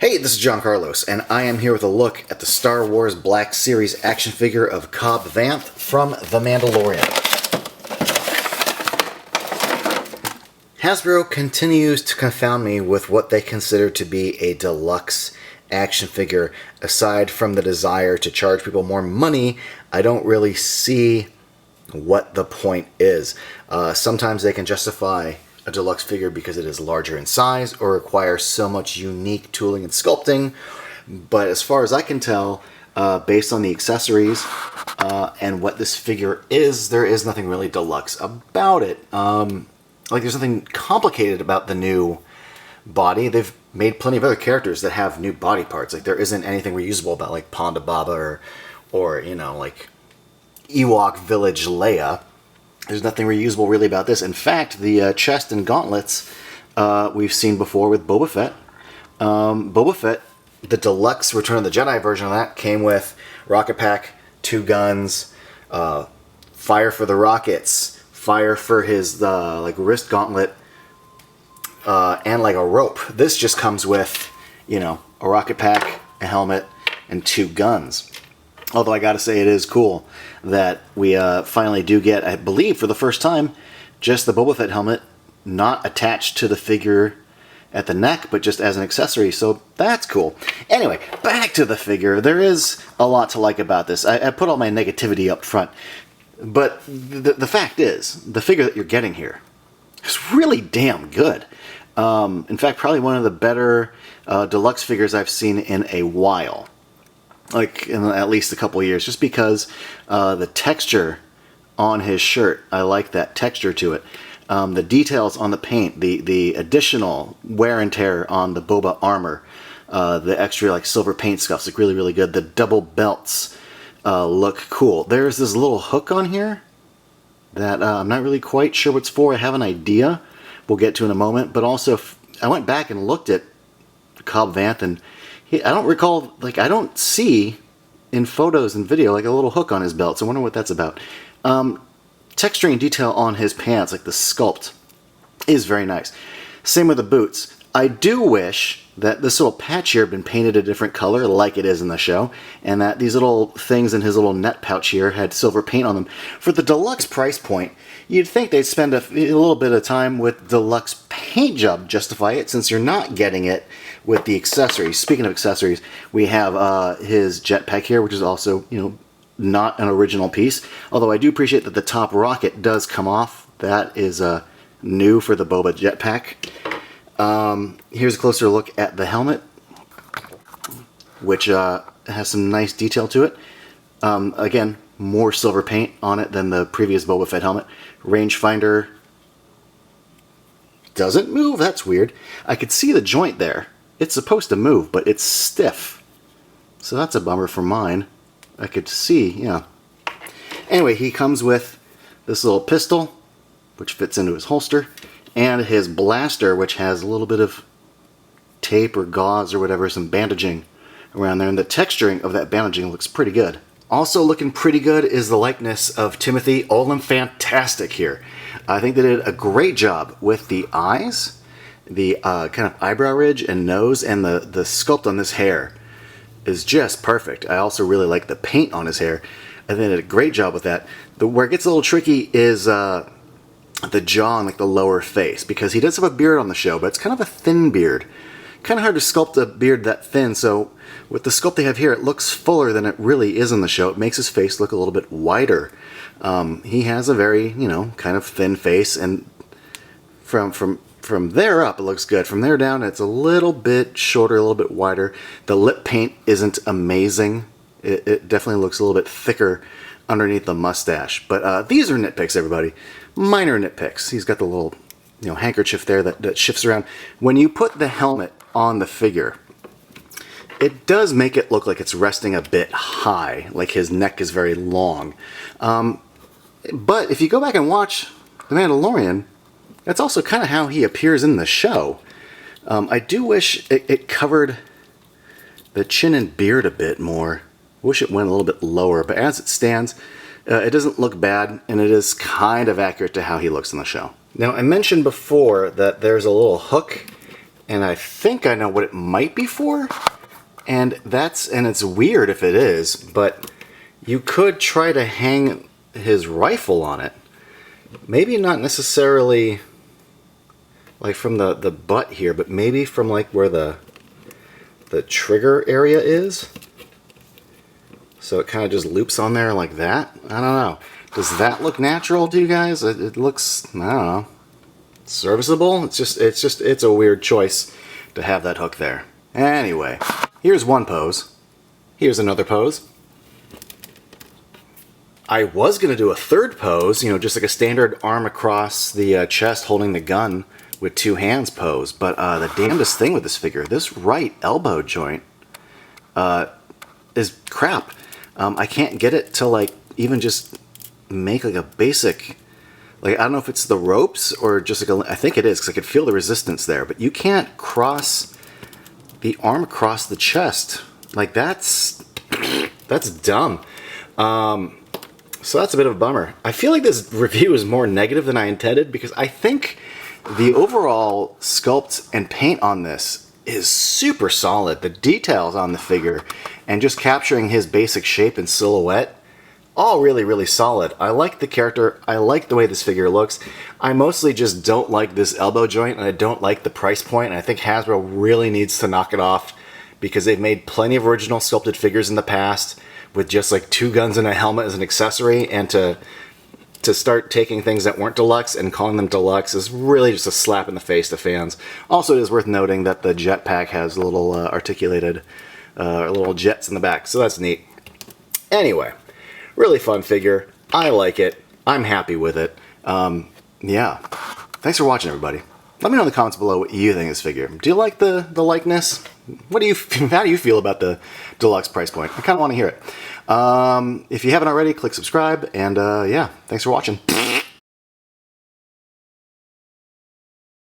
Hey, this is John Carlos, and I am here with a look at the Star Wars Black Series action figure of Cobb Vanth from The Mandalorian. Hasbro continues to confound me with what they consider to be a deluxe action figure. Aside from the desire to charge people more money, I don't really see what the point is. Sometimes they can justify a deluxe figure because it is larger in size or requires so much unique tooling and sculpting, but as far as I can tell, based on the accessories and what this figure is, there is nothing really deluxe about it. There's nothing complicated about the new body. They've made plenty of other characters that have new body parts. Like, there isn't anything reusable about like Ponda Boba or like Ewok Village Leia. There's nothing reusable really about this. In fact, the chest and gauntlets we've seen before with Boba Fett. Boba Fett, the deluxe Return of the Jedi version of that, came with rocket pack, 2 guns, fire for the rockets, fire for his wrist gauntlet, and like a rope. This just comes with, a rocket pack, a helmet, and 2 guns. Although I gotta say, it is cool that we finally do get, I believe for the first time, just the Boba Fett helmet not attached to the figure at the neck, but just as an accessory, so that's cool. Anyway, back to the figure. There is a lot to like about this. I put all my negativity up front, but the fact is, the figure that you're getting here is really damn good. In fact, probably one of the better deluxe figures I've seen in a while. Like in at least a couple years, just because the texture on his shirt, I like that texture to it. The details on the paint, the additional wear and tear on the Boba armor, the extra silver paint scuffs look really, really good. The double belts look cool. There's this little hook on here that I'm not really quite sure what's for. I have an idea we'll get to in a moment, but also I went back and looked at Cobb Vanth, and I don't recall, I don't see in photos and video a little hook on his belt, so I wonder what that's about. Texturing detail on his pants, the sculpt, is very nice. Same with the boots. I do wish that this little patch here had been painted a different color like it is in the show, and that these little things in his little net pouch here had silver paint on them. For the deluxe price point, you'd think they'd spend a little bit of time with deluxe paint job to justify it, since you're not getting it with the accessories. Speaking of accessories, we have his jetpack here, which is also, not an original piece. Although I do appreciate that the top rocket does come off. That is new for the Boba jetpack. Here's a closer look at the helmet, which has some nice detail to it. Again, more silver paint on it than the previous Boba Fett helmet. Rangefinder doesn't move. That's weird. I could see the joint there. It's supposed to move, but it's stiff. So that's a bummer for mine. I could see, yeah. Anyway, he comes with this little pistol, which fits into his holster, and his blaster, which has a little bit of tape or gauze or whatever, some bandaging around there, and the texturing of that bandaging looks pretty good. Also looking pretty good is the likeness of Timothy Olyphant here. I think they did a great job with the eyes, the kind of eyebrow ridge and nose, and the sculpt on this hair is just perfect. I also really like the paint on his hair. I think they did a great job with that. Where it gets a little tricky is the jaw and the lower face, because he does have a beard on the show, but it's kind of a thin beard. Kind of hard to sculpt a beard that thin, so with the sculpt they have here, it looks fuller than it really is in the show. It makes his face look a little bit wider. He has a very, kind of thin face, and from there up, it looks good. From there down, it's a little bit shorter, a little bit wider. The lip paint isn't amazing. It definitely looks a little bit thicker underneath the mustache. But these are nitpicks, everybody. Minor nitpicks. He's got the little, handkerchief there that shifts around. When you put the helmet on the figure, it does make it look like it's resting a bit high, like his neck is very long. But if you go back and watch The Mandalorian, that's also kind of how he appears in the show. I do wish it covered the chin and beard a bit more. Wish it went a little bit lower, but as it stands, it doesn't look bad, and it is kind of accurate to how he looks in the show. Now, I mentioned before that there's a little hook and I think I know what it might be for. And it's weird if it is, but you could try to hang his rifle on it. Maybe not necessarily like from the butt here, but maybe from like where the trigger area is. So it kind of just loops on there like that. I don't know. Does that look natural to you guys? It looks, I don't know, serviceable. It's a weird choice to have that hook there. Anyway, here's one pose. Here's another pose. I was going to do a third pose, just like a standard arm across the chest holding the gun with two hands pose. But the damnedest thing with this figure, this right elbow joint is crap. I can't get it to like even just make like a basic, like I don't know if it's the ropes or just like I think it is because I could feel the resistance there. But you can't cross the arm across the chest. Like that's dumb. So that's a bit of a bummer. I feel like this review is more negative than I intended because I think the overall sculpt and paint on this is super solid. The details on the figure and just capturing his basic shape and silhouette, all really, really solid. I like the character. I like the way this figure looks. I mostly just don't like this elbow joint and I don't like the price point. And I think Hasbro really needs to knock it off because they've made plenty of original sculpted figures in the past with just like two guns and a helmet as an accessory, and to start taking things that weren't deluxe and calling them deluxe is really just a slap in the face to fans. Also, it is worth noting that the jetpack has little articulated little jets in the back, so that's neat. Anyway, really fun figure. I like it. I'm happy with it. Yeah. Thanks for watching, everybody. Let me know in the comments below what you think of this figure. Do you like the likeness? How do you feel about the deluxe price point? I kind of want to hear it. If you haven't already, click subscribe, and yeah, thanks for watching.